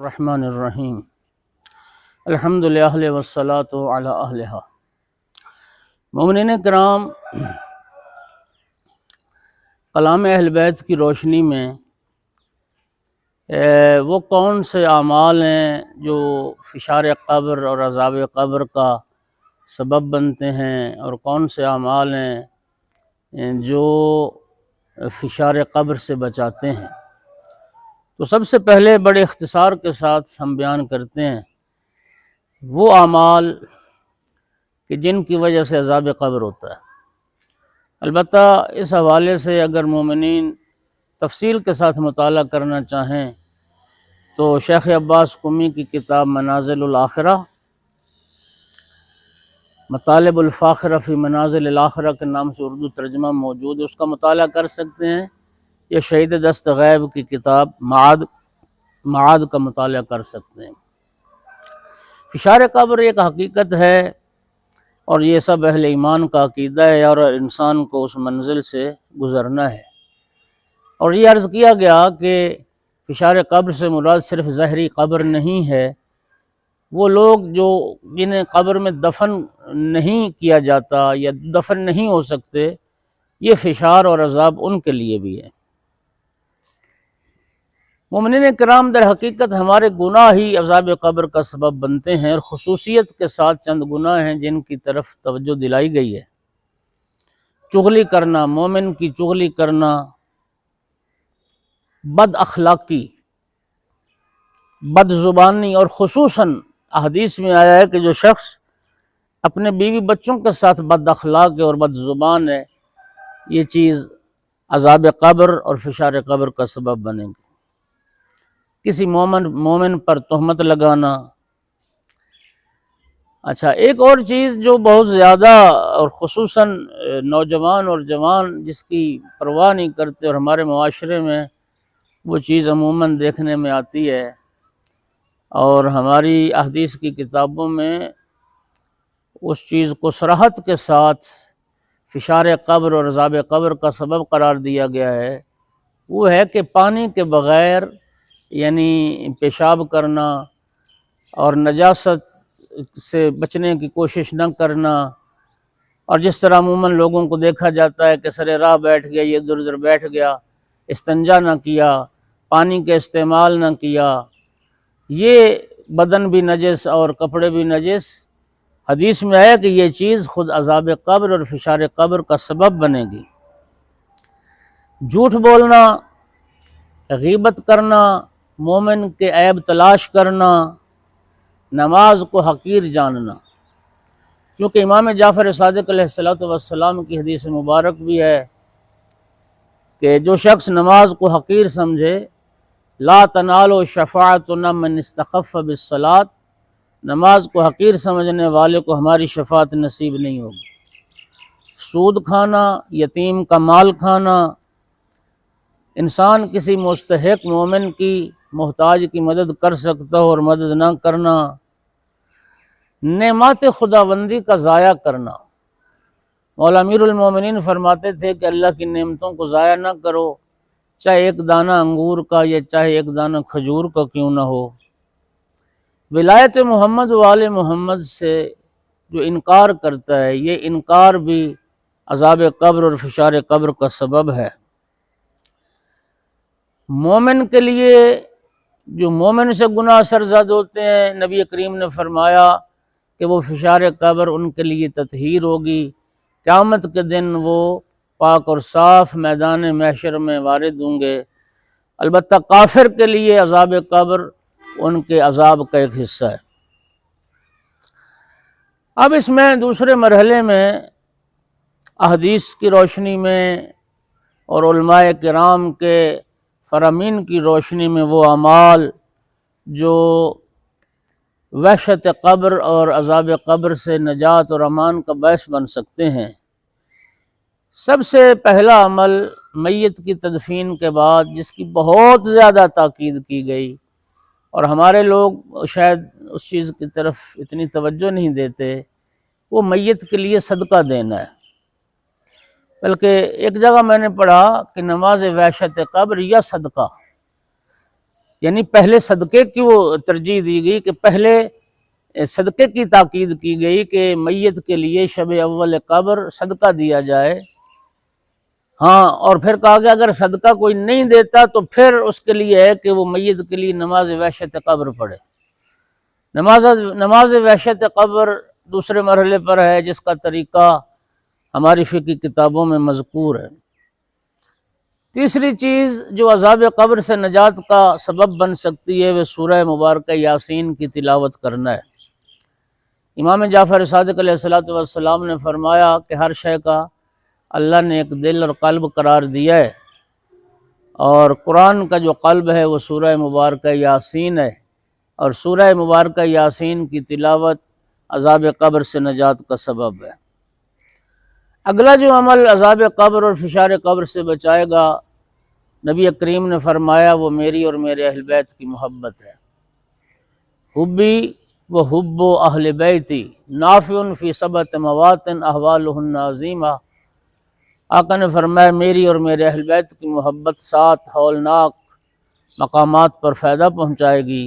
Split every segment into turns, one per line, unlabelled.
الرحمن الرحیم الحمد للہ والصلاۃ علی اہلہا۔ مومنین کرام، کلام اہل بیت کی روشنی میں وہ کون سے اعمال ہیں جو فشار قبر اور عذاب قبر کا سبب بنتے ہیں، اور کون سے اعمال ہیں جو فشار قبر سے بچاتے ہیں؟ تو سب سے پہلے بڑے اختصار کے ساتھ ہم بیان کرتے ہیں وہ اعمال کہ جن کی وجہ سے عذاب قبر ہوتا ہے۔ البتہ اس حوالے سے اگر مومنین تفصیل کے ساتھ مطالعہ کرنا چاہیں تو شیخ عباس قمی کی کتاب منازل الآخرہ، مطالب الفاخرہ فی منازل الآخرہ کے نام سے اردو ترجمہ موجود ہے، اس کا مطالعہ کر سکتے ہیں، یا شہید دست غیب کی کتاب معاد کا مطالعہ کر سکتے ہیں۔ فشار قبر ایک حقیقت ہے، اور یہ سب اہل ایمان کا عقیدہ ہے، اور انسان کو اس منزل سے گزرنا ہے۔ اور یہ عرض کیا گیا کہ فشار قبر سے مراد صرف ظاہری قبر نہیں ہے، وہ لوگ جنہیں قبر میں دفن نہیں کیا جاتا یا دفن نہیں ہو سکتے، یہ فشار اور عذاب ان کے لیے بھی ہے۔ مومنین کرام، در حقیقت ہمارے گناہ ہی عذاب قبر کا سبب بنتے ہیں، اور خصوصیت کے ساتھ چند گناہ ہیں جن کی طرف توجہ دلائی گئی ہے۔ چغلی کرنا، مومن کی چغلی کرنا، بد اخلاقی، بد زبانی، اور خصوصاً احادیث میں آیا ہے کہ جو شخص اپنے بیوی بچوں کے ساتھ بد اخلاق ہے اور بد زبان ہے، یہ چیز عذاب قبر اور فشار قبر کا سبب بنے گی۔ کسی مومن پر تہمت لگانا۔ اچھا، ایک اور چیز جو بہت زیادہ اور خصوصاً نوجوان اور جوان جس کی پرواہ نہیں کرتے، اور ہمارے معاشرے میں وہ چیز عموماً دیکھنے میں آتی ہے، اور ہماری احادیث کی کتابوں میں اس چیز کو صراحت کے ساتھ فشار قبر اور عذاب قبر کا سبب قرار دیا گیا ہے، وہ ہے کہ پانی کے بغیر یعنی پیشاب کرنا اور نجاست سے بچنے کی کوشش نہ کرنا، اور جس طرح عموماً لوگوں کو دیکھا جاتا ہے کہ سر راہ بیٹھ گیا، یہ ادھر ادھر بیٹھ گیا، استنجا نہ کیا، پانی کے استعمال نہ کیا، یہ بدن بھی نجس اور کپڑے بھی نجس، حدیث میں ہے کہ یہ چیز خود عذاب قبر اور فشار قبر کا سبب بنے گی۔ جھوٹ بولنا، غیبت کرنا، مومن کے عیب تلاش کرنا، نماز کو حقیر جاننا، کیونکہ امام جعفر صادق علیہ السلام کی حدیث مبارک بھی ہے کہ جو شخص نماز کو حقیر سمجھے، لا تنالوا شفاعتنا من استخف بالصلاۃ، نماز کو حقیر سمجھنے والے کو ہماری شفاعت نصیب نہیں ہوگی۔ سود کھانا، یتیم کا مال کھانا، انسان کسی مستحق مومن کی محتاج کی مدد کر سکتا ہو اور مدد نہ کرنا، نعمات خداوندی کا ضائع کرنا۔ مولا امیر المومنین فرماتے تھے کہ اللہ کی نعمتوں کو ضائع نہ کرو، چاہے ایک دانہ انگور کا یا چاہے ایک دانہ کھجور کا کیوں نہ ہو۔ ولایت محمد و آل محمد سے جو انکار کرتا ہے، یہ انکار بھی عذاب قبر اور فشار قبر کا سبب ہے۔ مومن کے لیے جو مومن سے گناہ سرزد ہوتے ہیں، نبی کریم نے فرمایا کہ وہ فشار قبر ان کے لیے تطہیر ہوگی، قیامت کے دن وہ پاک اور صاف میدان محشر میں وارد ہوں گے۔ البتہ کافر کے لیے عذاب قبر ان کے عذاب کا ایک حصہ ہے۔ اب اس میں دوسرے مرحلے میں احادیث کی روشنی میں اور علماء کرام کے فرامین کی روشنی میں وہ اعمال جو وحشت قبر اور عذاب قبر سے نجات اور امان کا باعث بن سکتے ہیں۔ سب سے پہلا عمل میت کی تدفین کے بعد جس کی بہت زیادہ تاکید کی گئی، اور ہمارے لوگ شاید اس چیز کی طرف اتنی توجہ نہیں دیتے، وہ میت کے لیے صدقہ دینا ہے۔ بلکہ ایک جگہ میں نے پڑھا کہ نماز وحشت قبر یا صدقہ، یعنی پہلے صدقے کی وہ ترجیح دی گئی کہ پہلے صدقے کی تاکید کی گئی کہ میت کے لیے شب اول قبر صدقہ دیا جائے۔ ہاں، اور پھر کہا گیا اگر صدقہ کوئی نہیں دیتا تو پھر اس کے لیے ہے کہ وہ میت کے لیے نماز وحشت قبر پڑھے۔ نماز وحشت قبر دوسرے مرحلے پر ہے، جس کا طریقہ ہماری فقہی کتابوں میں مذکور ہے۔ تیسری چیز جو عذاب قبر سے نجات کا سبب بن سکتی ہے وہ سورہ مبارکہ یاسین کی تلاوت کرنا ہے۔ امام جعفر صادق علیہ السلام نے فرمایا کہ ہر شے کا اللہ نے ایک دل اور قلب قرار دیا ہے، اور قرآن کا جو قلب ہے وہ سورہ مبارکہ یاسین ہے، اور سورہ مبارکہ یاسین کی تلاوت عذاب قبر سے نجات کا سبب ہے۔ اگلا جو عمل عذاب قبر اور فشار قبر سے بچائے گا، نبی کریم نے فرمایا وہ میری اور میرے اہل بیت کی محبت ہے۔ حبی و حب اہل بیتی نافع فی سبعۃ مواطن احوالہن عظیمہ۔ آقا نے فرمایا میری اور میرے اہل بیت کی محبت 7 ہولناک مقامات پر فائدہ پہنچائے گی۔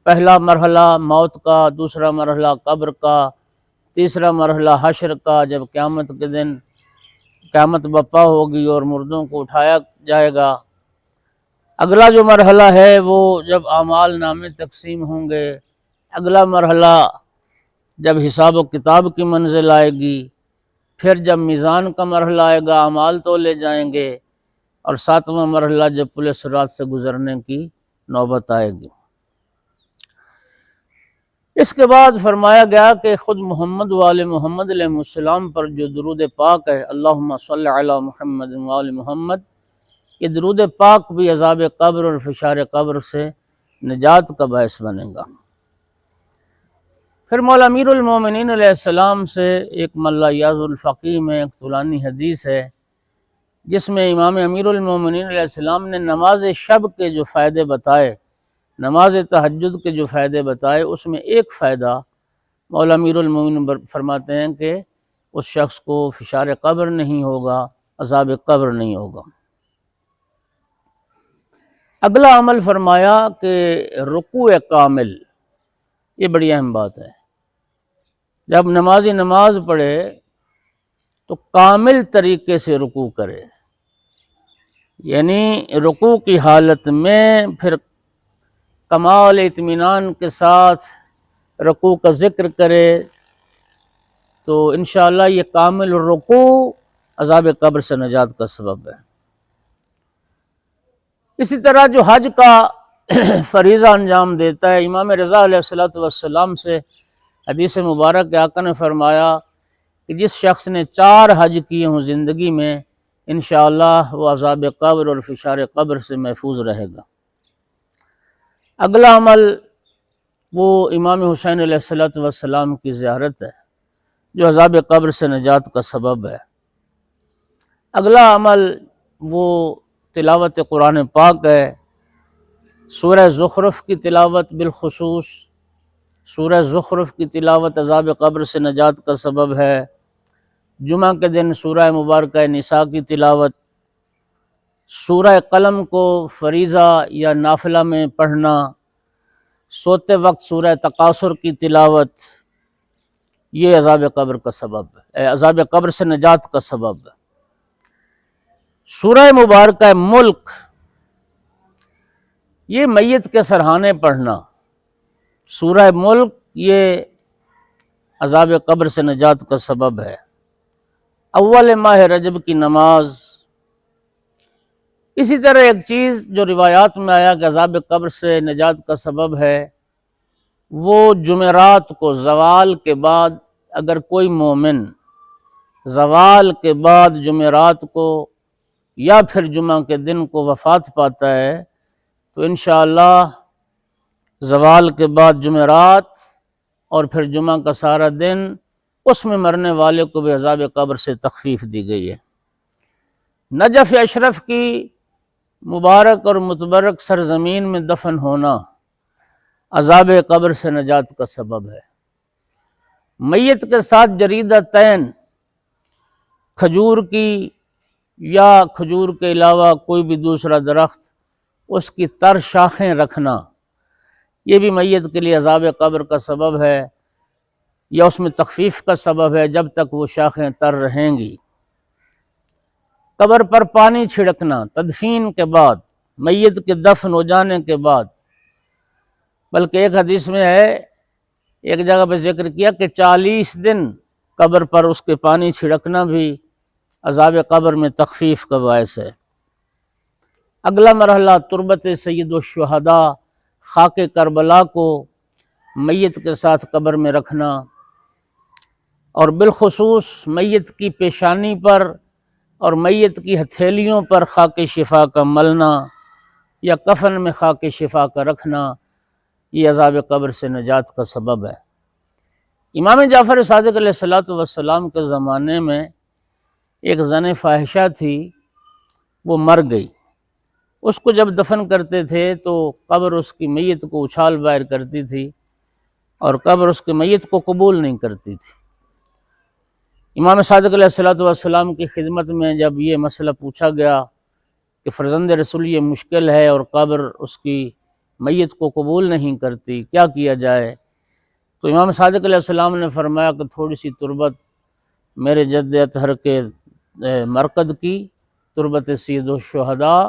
پہلا مرحلہ موت کا، دوسرا مرحلہ قبر کا، تیسرا مرحلہ حشر کا، جب قیامت کے دن قیامت برپا ہوگی اور مردوں کو اٹھایا جائے گا۔ اگلا جو مرحلہ ہے وہ جب اعمال نامے تقسیم ہوں گے۔ اگلا مرحلہ جب حساب و کتاب کی منزل آئے گی۔ پھر جب میزان کا مرحلہ آئے گا، اعمال تولے جائیں گے، اور 7واں مرحلہ جب پل صراط سے گزرنے کی نوبت آئے گی۔ اس کے بعد فرمایا گیا کہ خود محمد و آل محمد علیہ السلام پر جو درود پاک ہے، اللہم صلی علی محمد و آل محمد، یہ درود پاک بھی عذاب قبر اور فشار قبر سے نجات کا باعث بنے گا۔ پھر مولا امیر المومنین علیہ السلام سے ایک ملیاذ الفقیہ میں ایک طولانی حدیث ہے، جس میں امام امیر المومنین علیہ السلام نے نماز شب کے جو فائدے بتائے، نماز تہجد کے جو فائدے بتائے، اس میں ایک فائدہ مولا امیر المومنین فرماتے ہیں کہ اس شخص کو فشار قبر نہیں ہوگا، عذاب قبر نہیں ہوگا۔ اگلا عمل فرمایا کہ رکوع کامل، یہ بڑی اہم بات ہے۔ جب نمازی نماز پڑھے تو کامل طریقے سے رکوع کرے، یعنی رکوع کی حالت میں پھر کمال اطمینان کے ساتھ رکوع کا ذکر کرے، تو انشاءاللہ یہ کامل رکوع عذاب قبر سے نجات کا سبب ہے۔ اسی طرح جو حج کا فریضہ انجام دیتا ہے، امام رضا علیہ السلام سے حدیث مبارک آقا نے فرمایا کہ جس شخص نے 4 حج کیے ہوں زندگی میں، انشاءاللہ وہ عذاب قبر اور فشار قبر سے محفوظ رہے گا۔ اگلا عمل وہ امام حسین علیہ السلام کی زیارت ہے، جو عذاب قبر سے نجات کا سبب ہے۔ اگلا عمل وہ تلاوت قرآن پاک ہے، سورہ زخرف کی تلاوت بالخصوص۔ سورہ زخرف کی تلاوت عذاب قبر سے نجات کا سبب ہے۔ جمعہ کے دن سورہ مبارکہ نساء کی تلاوت، سورہ قلم کو فریضہ یا نافلہ میں پڑھنا، سوتے وقت سورہ تکاثر کی تلاوت، یہ عذاب قبر کا سبب ہے، عذاب قبر سے نجات کا سبب ہے۔ سورہ مبارکہ ملک، یہ میت کے سرہانے پڑھنا، سورہ ملک یہ عذاب قبر سے نجات کا سبب ہے۔ اول ماہ رجب کی نماز۔ اسی طرح ایک چیز جو روایات میں آیا کہ عذاب قبر سے نجات کا سبب ہے، وہ جمعرات کو زوال کے بعد اگر کوئی مومن زوال کے بعد جمعرات کو یا پھر جمعہ کے دن کو وفات پاتا ہے، تو انشاءاللہ زوال کے بعد جمعرات اور پھر جمعہ کا سارا دن، اس میں مرنے والے کو بھی عذاب قبر سے تخفیف دی گئی ہے۔ نجف اشرف کی مبارک اور متبرک سرزمین میں دفن ہونا عذاب قبر سے نجات کا سبب ہے۔ میت کے ساتھ جریدہ تین، کھجور کی یا کھجور کے علاوہ کوئی بھی دوسرا درخت اس کی تر شاخیں رکھنا، یہ بھی میت کے لیے عذاب قبر کا سبب ہے یا اس میں تخفیف کا سبب ہے جب تک وہ شاخیں تر رہیں گی۔ قبر پر پانی چھڑکنا تدفین کے بعد، میت کے دفن ہو جانے کے بعد، بلکہ ایک حدیث میں ہے، ایک جگہ پہ ذکر کیا کہ 40 دن قبر پر اس کے پانی چھڑکنا بھی عذاب قبر میں تخفیف کا باعث ہے۔ اگلا مرحلہ تربت سید الشہداء، خاک کربلا کو میت کے ساتھ قبر میں رکھنا، اور بالخصوص میت کی پیشانی پر اور میت کی ہتھیلیوں پر خاک شفا کا ملنا یا کفن میں خاک شفا کا رکھنا، یہ عذاب قبر سے نجات کا سبب ہے۔ امام جعفر صادق علیہ السلام کے زمانے میں ایک زن فاحشہ تھی، وہ مر گئی۔ اس کو جب دفن کرتے تھے تو قبر اس کی میت کو اچھال باہر کرتی تھی اور قبر اس کی میت کو قبول نہیں کرتی تھی۔ امام صادق علیہ السلام کی خدمت میں جب یہ مسئلہ پوچھا گیا کہ فرزند رسول یہ مشکل ہے اور قبر اس کی میت کو قبول نہیں کرتی، کیا کیا جائے؟ تو امام صادق علیہ السلام نے فرمایا کہ تھوڑی سی تربت میرے جد اطہر کے مرکز کی، تربت سید الشہداء،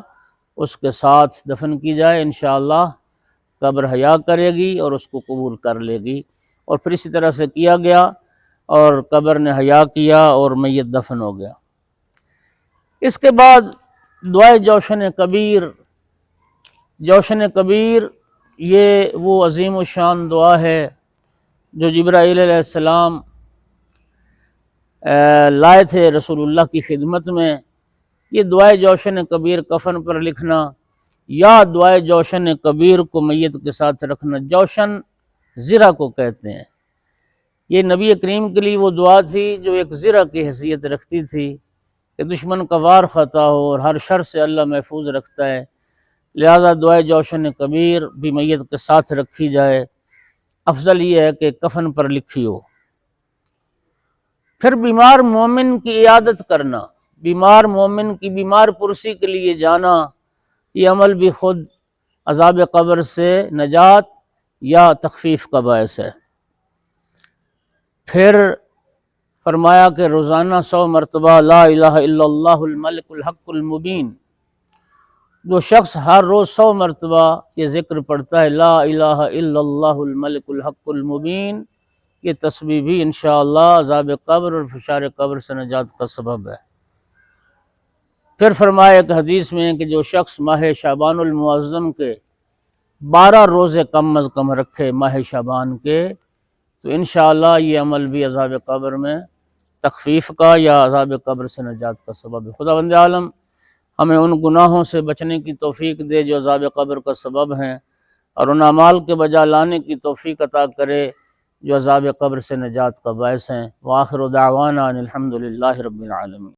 اس کے ساتھ دفن کی جائے، انشاءاللہ قبر حیا کرے گی اور اس کو قبول کر لے گی۔ اور پھر اسی طرح سے کیا گیا اور قبر نے حیا کیا اور میت دفن ہو گیا۔ اس کے بعد دعائے جوشن کبیر۔ جوشن کبیر یہ وہ عظیم الشان دعا ہے جو جبرائیل علیہ السلام لائے تھے رسول اللہ کی خدمت میں۔ یہ دعائے جوشن کبیر کفن پر لکھنا یا دعائے جوشن کبیر کو میت کے ساتھ رکھنا، جوشن زرہ کو کہتے ہیں۔ یہ نبی کریم کے لیے وہ دعا تھی جو ایک زرہ کی حیثیت رکھتی تھی کہ دشمن کا وار خطا ہو اور ہر شر سے اللہ محفوظ رکھتا ہے، لہذا دعائے جوشن کبیر بھی میت کے ساتھ رکھی جائے۔ افضل یہ ہے کہ کفن پر لکھی ہو۔ پھر بیمار مومن کی عیادت کرنا، بیمار مومن کی بیمار پرسی کے لیے جانا، یہ عمل بھی خود عذاب قبر سے نجات یا تخفیف کا باعث ہے۔ پھر فرمایا کہ روزانہ 100 مرتبہ لا الہ الا اللہ الملک الحق المبین، جو شخص ہر روز 100 مرتبہ یہ ذکر پڑھتا ہے لا الہ الا اللہ الملک الحق المبین، یہ تسبیح بھی انشاءاللہ عذاب قبر اور فشار قبر سے نجات کا سبب ہے۔ پھر فرمایا ایک حدیث میں کہ جو شخص ماہ شعبان المعظم کے 12 روزے کم از کم رکھے ماہ شعبان کے، تو انشاءاللہ یہ عمل بھی عذاب قبر میں تخفیف کا یا عذاب قبر سے نجات کا سبب ہے۔ خداوند عالم ہمیں ان گناہوں سے بچنے کی توفیق دے جو عذاب قبر کا سبب ہیں، اور ان اعمال کے بجا لانے کی توفیق عطا کرے جو عذاب قبر سے نجات کا باعث ہیں۔ وآخر دعوانا ان الحمد للہ رب العالمین۔